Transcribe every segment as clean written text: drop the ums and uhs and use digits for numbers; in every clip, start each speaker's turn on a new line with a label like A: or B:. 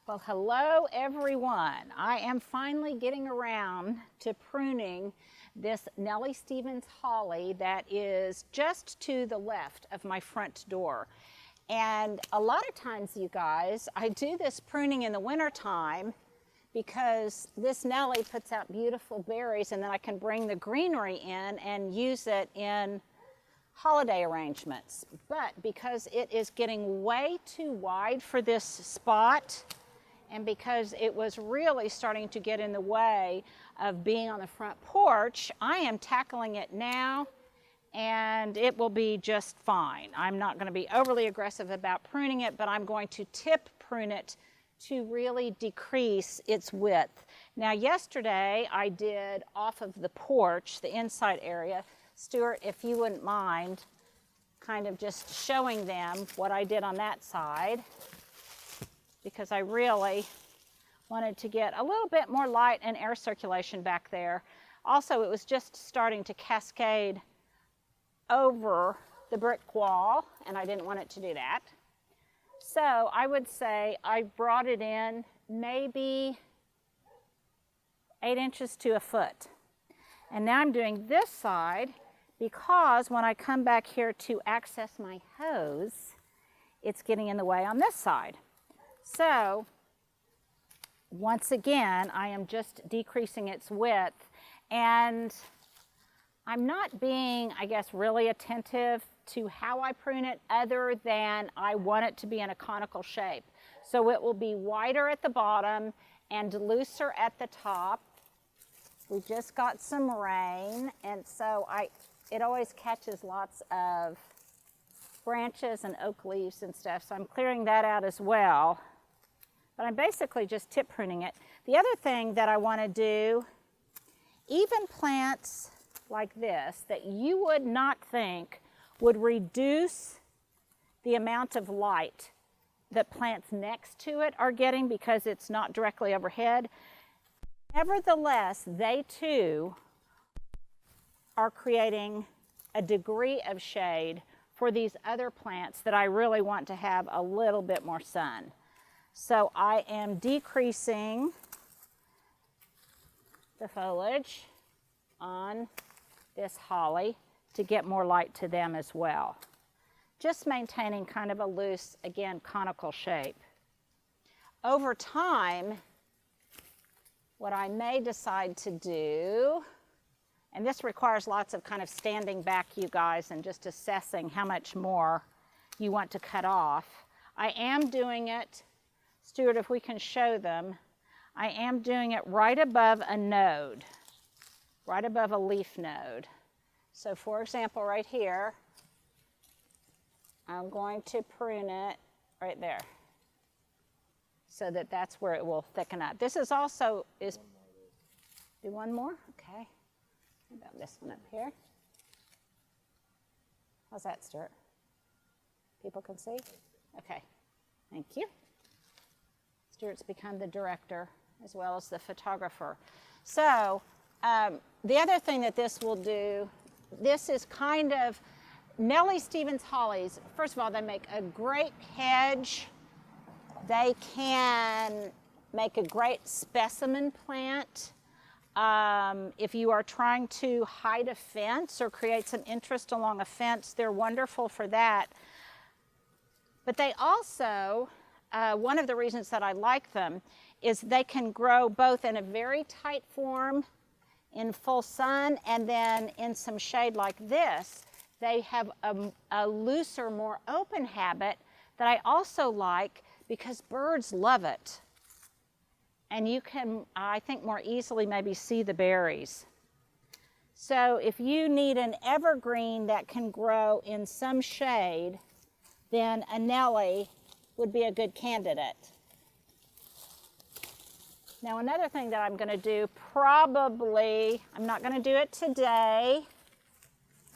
A: Well, hello everyone. I am finally getting around to pruning this Nelly Stevens Holly that is just to the left of my front door. And a lot of times, you guys, I do this pruning in the wintertime because this Nelly puts out beautiful berries, and then I can bring the greenery in and use it in holiday arrangements. But because it is getting way too wide for this spot, and because it was really starting to get in the way of being on the front porch, I am tackling it now, and it will be just fine. I'm not going to be overly aggressive about pruning it, but I'm going to tip prune it to really decrease its width. Now, yesterday I did off of the porch, the inside area. Stuart, if you wouldn't mind kind of just showing them what I did on that side, because I really wanted to get a little bit more light and air circulation back there. Also, it was just starting to cascade over the brick wall, and I didn't want it to do that. So I would say I brought it in maybe 8 inches to a foot. And now I'm doing this side because when I come back here to access my hose, it's getting in the way on this side. So once again, I am just decreasing its width, and I'm not being, I guess, really attentive to how I prune it other than I want it to be in a conical shape. So it will be wider at the bottom and looser at the top. We just got some rain, and so it always catches lots of branches and oak leaves and stuff, so I'm clearing that out as well. But I'm basically just tip pruning it. The other thing that I want to do, even plants like this that you would not think would reduce the amount of light that plants next to it are getting because it's not directly overhead, nevertheless, they too are creating a degree of shade for these other plants that I really want to have a little bit more sun. So I am decreasing the foliage on this holly to get more light to them as well. Just maintaining kind of a loose, again, conical shape. Over time, what I may decide to do, and this requires lots of kind of standing back, you guys, and just assessing how much more you want to cut off. I am doing it, Stuart, if we can show them, I am doing it right above a node, right above a leaf node. So for example, right here, I'm going to prune it right there so that that's where it will thicken up. This is also, do one more? Okay. How about this one up here? How's that, Stuart? People can see? Okay, thank you. Stuart's become the director as well as the photographer. So the other thing that this will do, this is kind of Nelly Stevens Hollies. First of all, they make a great hedge. They can make a great specimen plant. If you are trying to hide a fence or create some interest along a fence, they're wonderful for that. But they also, one of the reasons that I like them is they can grow both in a very tight form in full sun, and then in some shade like this, they have a looser, more open habit that I also like because birds love it. And you can, I think, more easily maybe see the berries. So if you need an evergreen that can grow in some shade, then a Nelly would be a good candidate. Now, another thing that I'm going to do, probably, I'm not going to do it today,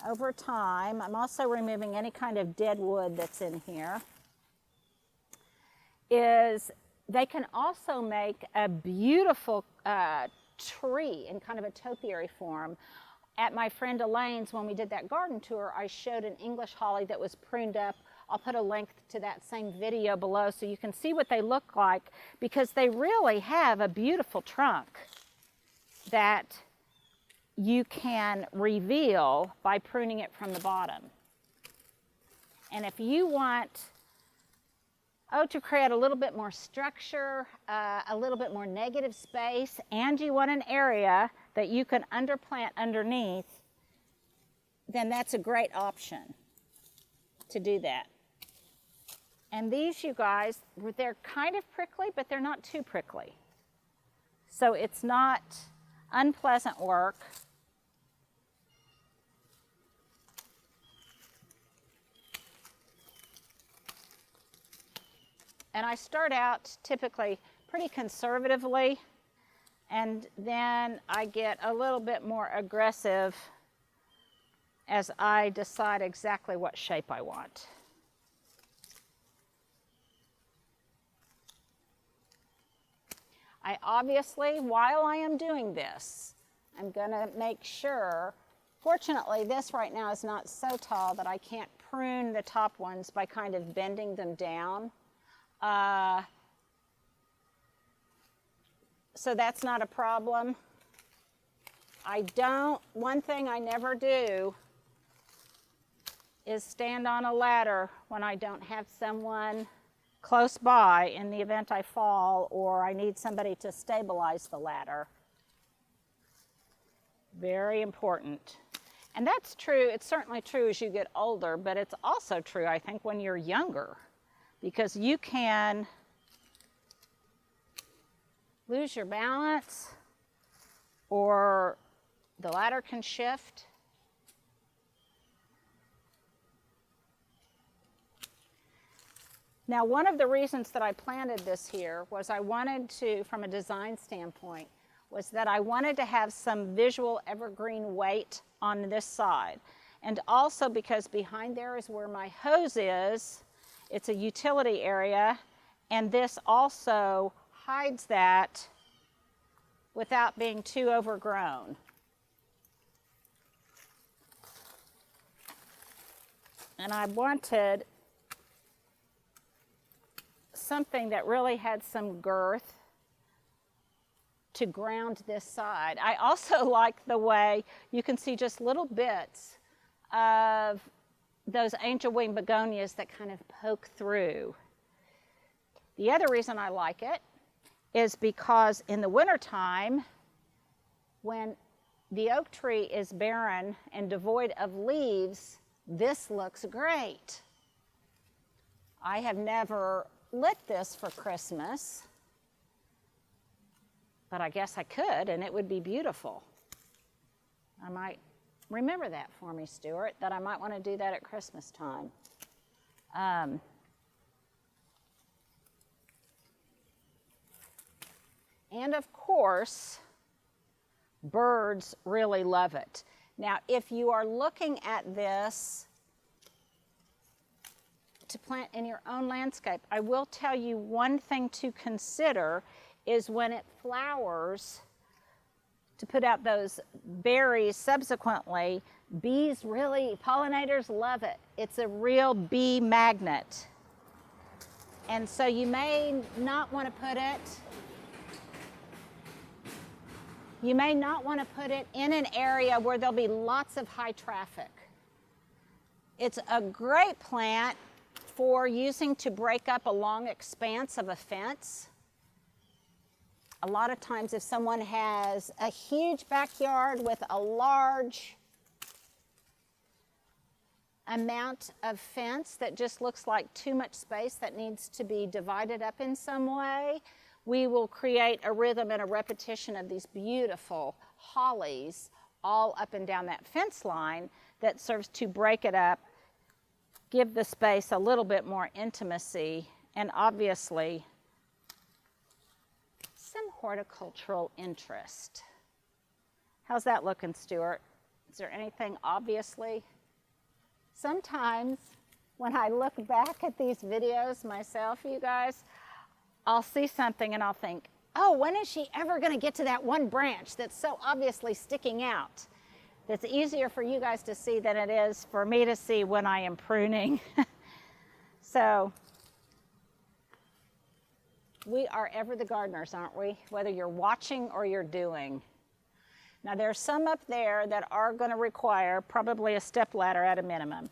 A: over time, I'm also removing any kind of dead wood that's in here, is they can also make a beautiful tree in kind of a topiary form. At my friend Elaine's, when we did that garden tour, I showed an English holly that was pruned up I'll put a link to that same video below so you can see what they look like, because they really have a beautiful trunk that you can reveal by pruning it from the bottom. And if you want, to create a little bit more structure, a little bit more negative space, and you want an area that you can underplant underneath, then that's a great option to do that. And these, you guys, they're kind of prickly, but they're not too prickly. So it's not unpleasant work. And I start out typically pretty conservatively, and then I get a little bit more aggressive as I decide exactly what shape I want. I obviously, while I am doing this, I'm going to make sure, fortunately this right now is not so tall that I can't prune the top ones by kind of bending them down. So that's not a problem. One thing I never do is stand on a ladder when I don't have someone close by in the event I fall or I need somebody to stabilize the ladder. Very important. And that's true, it's certainly true as you get older, but it's also true, I think, when you're younger, because you can lose your balance or the ladder can shift. Now, one of the reasons that I planted this here was I wanted to, from a design standpoint, was that I wanted to have some visual evergreen weight on this side. And also because behind there is where my hose is. It's a utility area, and this also hides that without being too overgrown. And I wanted something that really had some girth to ground this side. I also like the way you can see just little bits of those angel wing begonias that kind of poke through. The other reason I like it is because in the wintertime, when the oak tree is barren and devoid of leaves, this looks great. I have never lit this for Christmas, but I guess I could, and it would be beautiful. I might remember that for me, Stuart, that I might want to do that at Christmas time. And of course, birds really love it. Now, if you are looking at this to plant in your own landscape, I will tell you one thing to consider is when it flowers, to put out those berries subsequently, pollinators love it. It's a real bee magnet. And so you may not want to put it in an area where there'll be lots of high traffic. It's a great plant for using to break up a long expanse of a fence. A lot of times if someone has a huge backyard with a large amount of fence that just looks like too much space that needs to be divided up in some way, we will create a rhythm and a repetition of these beautiful hollies all up and down that fence line that serves to break it up, give the space a little bit more intimacy, and obviously some horticultural interest. How's that looking, Stuart? Is there anything obviously? Sometimes when I look back at these videos myself, you guys, I'll see something and I'll think, oh, when is she ever going to get to that one branch that's so obviously sticking out? That's easier for you guys to see than it is for me to see when I am pruning. So we are ever the gardeners, aren't we? Whether you're watching or you're doing. Now there's some up there that are going to require probably a step ladder at a minimum.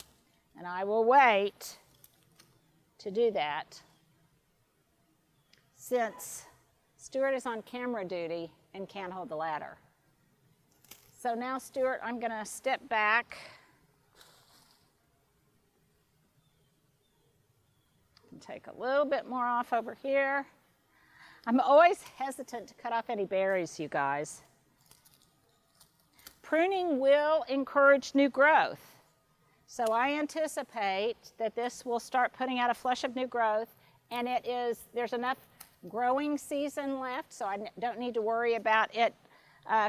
A: And I will wait to do that since Stuart is on camera duty and can't hold the ladder. So now, Stuart, I'm going to step back and take a little bit more off over here. I'm always hesitant to cut off any berries, you guys. Pruning will encourage new growth. So I anticipate that this will start putting out a flush of new growth, and there's enough growing season left, so I don't need to worry about it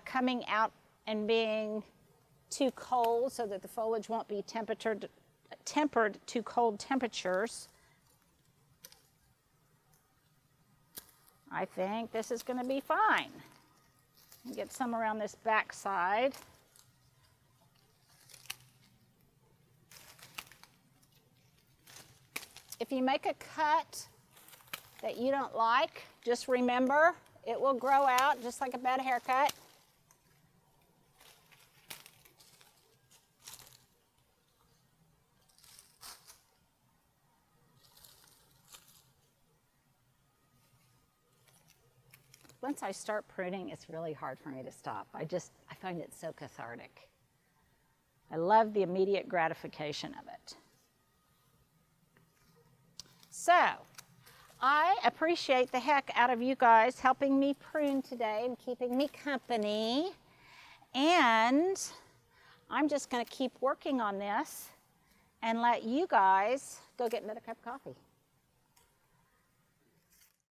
A: coming out and being too cold so that the foliage won't be tempered to cold temperatures. I think this is going to be fine. Get some around this back side. If you make a cut that you don't like, just remember it will grow out just like a bad haircut. Once I start pruning, it's really hard for me to stop. I find it so cathartic. I love the immediate gratification of it. So, I appreciate the heck out of you guys helping me prune today and keeping me company. And I'm just going to keep working on this and let you guys go get another cup of coffee.